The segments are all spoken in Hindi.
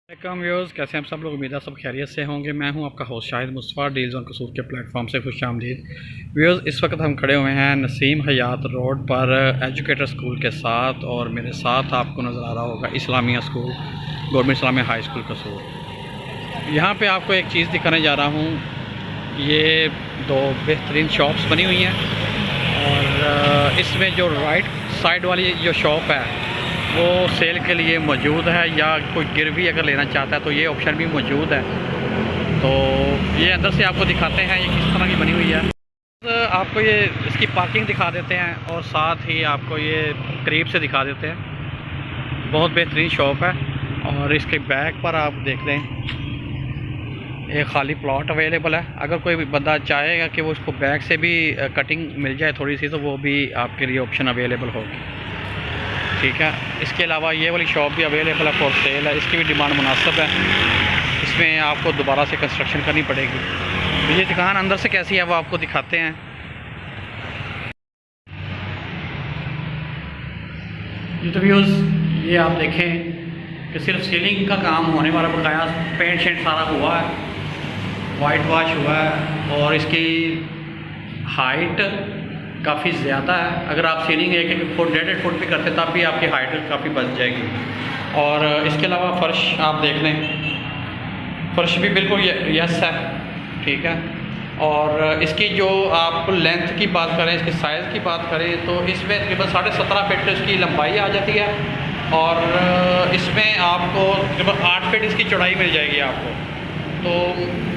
वेलकम व्यूअर्स, कैसे हैं आप सब लोग। उम्मीद है सब खैरियत से होंगे। मैं हूं आपका host Shahid Mustafa, deals on कसूर के प्लेटफॉर्म से खुशामदीद। व्यूअर्स, इस वक्त हम खड़े हुए हैं नसीम हयात रोड पर एजुकेटर स्कूल के साथ, और मेरे साथ आपको नज़र आ रहा होगा Islamia school, government Islamia high school कसूर। यहाँ पे आपको एक चीज़ दिखाने जा रहा हूँ। ये दो बेहतरीन शॉप्स बनी हुई हैं, और इसमें जो राइट साइड वाली जो शॉप है वो सेल के लिए मौजूद है, या कोई गिरवी अगर लेना चाहता है तो ये ऑप्शन भी मौजूद है। तो ये अंदर से आपको दिखाते हैं ये किस तरह की बनी हुई है। तो आपको ये इसकी पार्किंग दिखा देते हैं, और साथ ही आपको ये करीब से दिखा देते हैं। बहुत बेहतरीन शॉप है, और इसके बैक पर आप देख लें एक खाली प्लॉट अवेलेबल है। अगर कोई बंदा चाहेगा कि वो उसको बैक से भी कटिंग मिल जाए थोड़ी सी, तो वो भी आपके लिए ऑप्शन अवेलेबल होगी। ठीक है, इसके अलावा ये वाली शॉप भी अवेलेबल है, फॉर सेल है। इसकी भी डिमांड मुनासिब है, इसमें आपको दोबारा से कंस्ट्रक्शन करनी पड़ेगी। तो ये दुकान अंदर से कैसी है वो आपको दिखाते हैं। ये तो व्यूज़, ये आप देखें कि सिर्फ सीलिंग का काम होने वाला, बकाया पेंट शेंट सारा हुआ है, वाइट वाश हुआ है, और इसकी हाइट काफ़ी ज़्यादा है। अगर आप सीलिंग 1-1 फुट 1.5 फुट भी करते तब भी आपकी हाइट काफ़ी बच जाएगी। और इसके अलावा फ़र्श आप देख लें, फ़र्श भी बिल्कुल यस है। ठीक है, और इसकी जो आप लेंथ की बात करें, इसके साइज़ की बात करें, तो इसमें तकरीबन 17.5 फीट इसकी लंबाई आ जाती है, और इसमें आपको तकरीबन 8 फीट इसकी चौड़ाई मिल जाएगी आपको। तो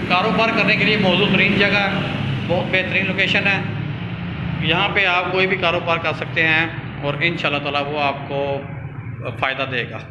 कारोबार करने के लिए मौजूद तरीन जगह है, बहुत बेहतरीन लोकेशन है। यहाँ पे आप कोई भी कारोबार कर सकते हैं, और इंशाल्लाह ताला वो आपको फ़ायदा देगा।